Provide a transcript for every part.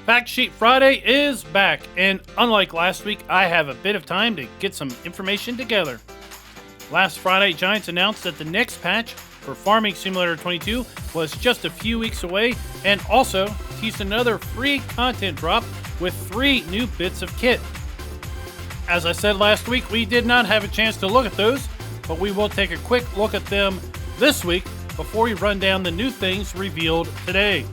Fact Sheet Friday is back, and unlike last week, I have a bit of time to get some information together. Last Friday, Giants announced that the next patch for Farming Simulator 22 was just a few weeks away, and also teased another free content drop with 3 new bits of kit. As I said last week, we did not have a chance to look at those, but we will take a quick look at them this week before we run down the new things revealed today.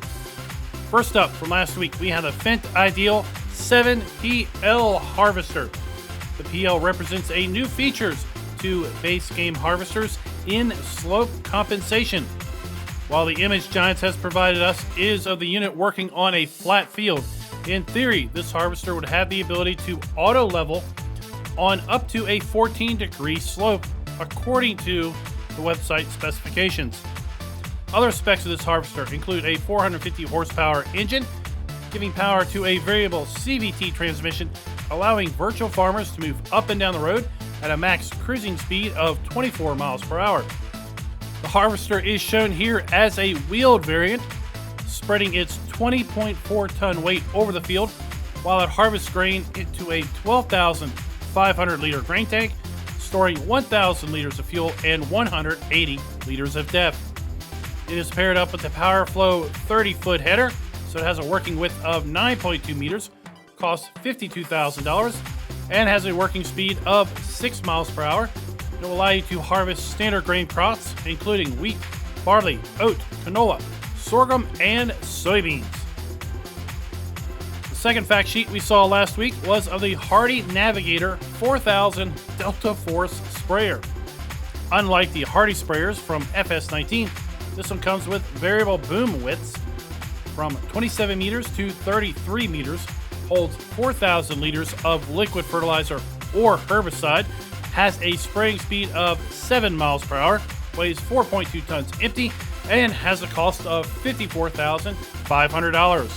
First up from last week, we have the Fendt Ideal 7PL Harvester. The PL represents a new features to base game harvesters in slope compensation. While the image Giants has provided us is of the unit working on a flat field, in theory, this harvester would have the ability to auto level on up to a 14-degree slope, according to the website specifications. Other specs of this harvester include a 450 horsepower engine, giving power to a variable CVT transmission, allowing virtual farmers to move up and down the road at a max cruising speed of 24 miles per hour. The harvester is shown here as a wheeled variant, spreading its 20.4 ton weight over the field, while it harvests grain into a 12,500 liter grain tank, storing 1,000 liters of fuel and 180 liters of depth. It is paired up with the PowerFlow 30-foot header, so it has a working width of 9.2 meters, costs $52,000, and has a working speed of 6 miles per hour. It will allow you to harvest standard grain crops, including wheat, barley, oat, canola, sorghum, and soybeans. The second fact sheet we saw last week was of the Hardy Navigator 4000 Delta Force sprayer. Unlike the Hardy sprayers from FS19, this one comes with variable boom widths from 27 meters to 33 meters, holds 4,000 liters of liquid fertilizer or herbicide, has a spraying speed of 7 miles per hour, weighs 4.2 tons empty, and has a cost of $54,500.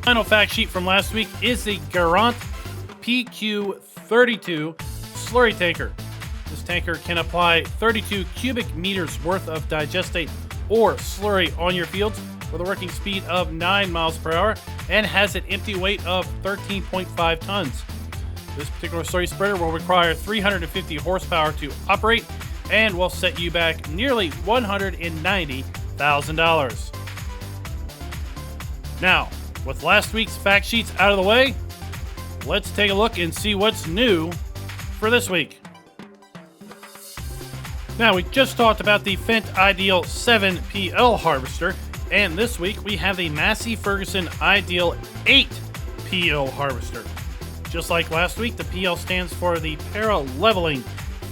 Final fact sheet from last week is the Garant PQ32 slurry tanker. This tanker can apply 32 cubic meters worth of digestate or slurry on your fields with a working speed of 9 miles per hour and has an empty weight of 13.5 tons. This particular slurry spreader will require 350 horsepower to operate and will set you back nearly $190,000. Now, with last week's fact sheets out of the way, let's take a look and see what's new for this week. Now, we just talked about the Fendt Ideal 7PL Harvester, and this week we have the Massey Ferguson Ideal 8PL Harvester. Just like last week, the PL stands for the Para-Leveling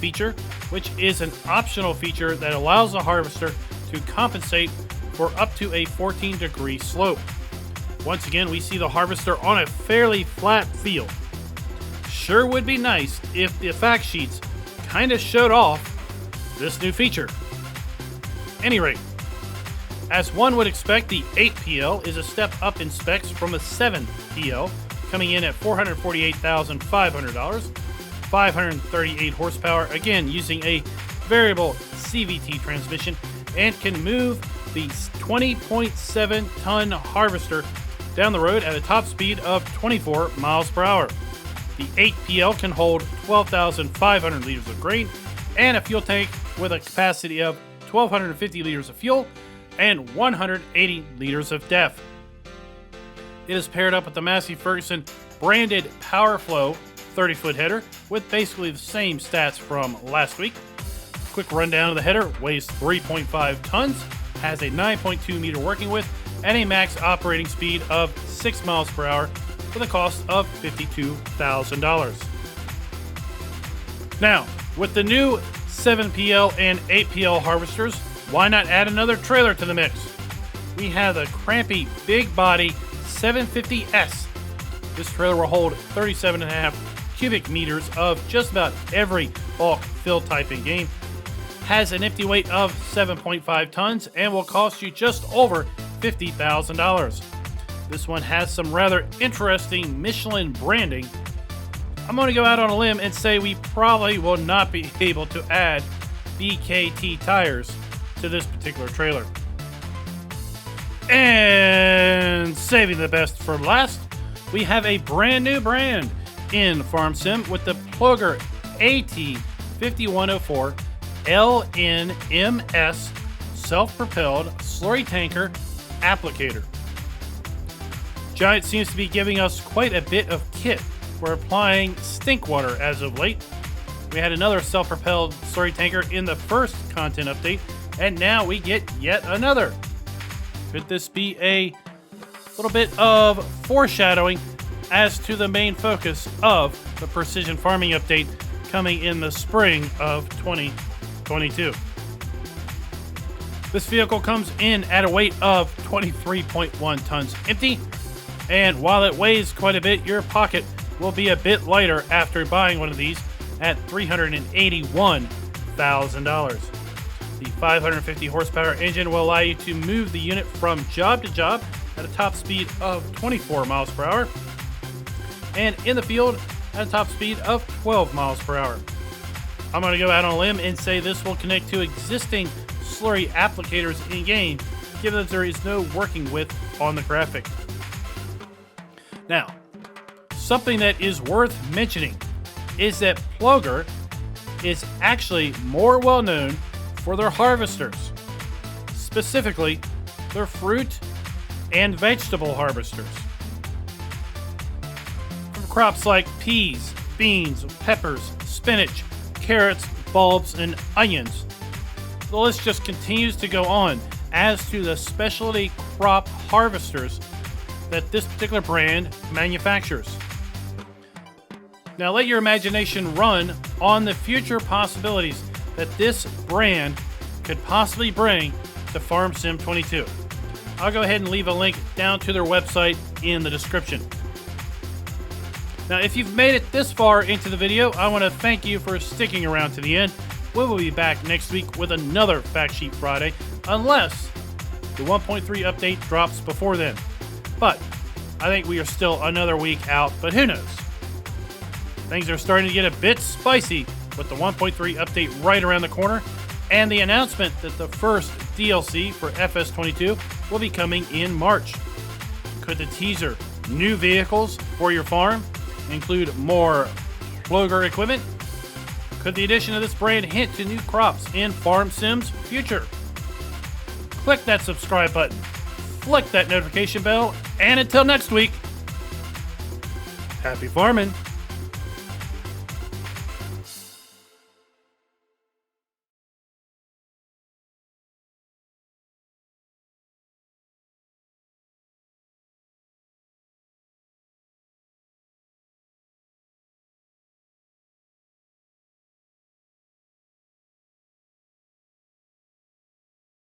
feature, which is an optional feature that allows the harvester to compensate for up to a 14-degree slope. Once again, we see the harvester on a fairly flat field. Sure would be nice if the fact sheets kind of showed off this new feature. Any rate, as one would expect, the 8PL is a step up in specs from the 7PL, coming in at $448,500, 538 horsepower, again using a variable CVT transmission, and can move the 20.7 ton harvester down the road at a top speed of 24 miles per hour. The 8PL can hold 12,500 liters of grain and a fuel tank with a capacity of 1,250 liters of fuel and 180 liters of depth. It is paired up with the Massey Ferguson branded PowerFlow 30-foot header with basically the same stats from last week. Quick rundown of the header: weighs 3.5 tons, has a 9.2 meter working width, and a max operating speed of 6 miles per hour with a cost of $52,000. Now, with the new 7PL and 8PL harvesters, why not add another trailer to the mix? We have the crampy big body 750S. This trailer will hold 37.5 cubic meters of just about every bulk fill type in game, has an empty weight of 7.5 tons, and will cost you just over $50,000. This one has some rather interesting Michelin branding. I'm going to go out on a limb and say we probably will not be able to add BKT tires to this particular trailer. And saving the best for last, we have a brand new brand in Farm Sim with the Ploger AT5104 LNMS self-propelled slurry tanker applicator. Giant seems to be giving us quite a bit of kit for applying stink water as of late. We had another self-propelled slurry tanker in the first content update, and now we get yet another. Could this be a little bit of foreshadowing as to the main focus of the precision farming update coming in the spring of 2022? This vehicle comes in at a weight of 23.1 tons empty, and while it weighs quite a bit, your pocket will be a bit lighter after buying one of these at $381,000. The 550 horsepower engine will allow you to move the unit from job to job at a top speed of 24 miles per hour, and in the field at a top speed of 12 miles per hour. I'm going to go out on a limb and say this will connect to existing slurry applicators in game, given that there is no working width on the graphic. Now, something that is worth mentioning is that Ploger is actually more well known for their harvesters, specifically their fruit and vegetable harvesters. From crops like peas, beans, peppers, spinach, carrots, bulbs, and onions. The list just continues to go on as to the specialty crop harvesters that this particular brand manufactures. Now let your imagination run on the future possibilities that this brand could possibly bring to Farm Sim 22. I'll go ahead and leave a link down to their website in the description. Now, if you've made it this far into the video, I want to thank you for sticking around to the end. We will be back next week with another Fact Sheet Friday, unless the 1.3 update drops before then. But I think we are still another week out, but who knows? Things are starting to get a bit spicy with the 1.3 update right around the corner, and the announcement that the first DLC for FS22 will be coming in March. Could the teaser new vehicles for your farm include more Ploger equipment? Could the addition of this brand hint to new crops in Farm Sim's future? Click that subscribe button, flick that notification bell, and until next week, happy farming!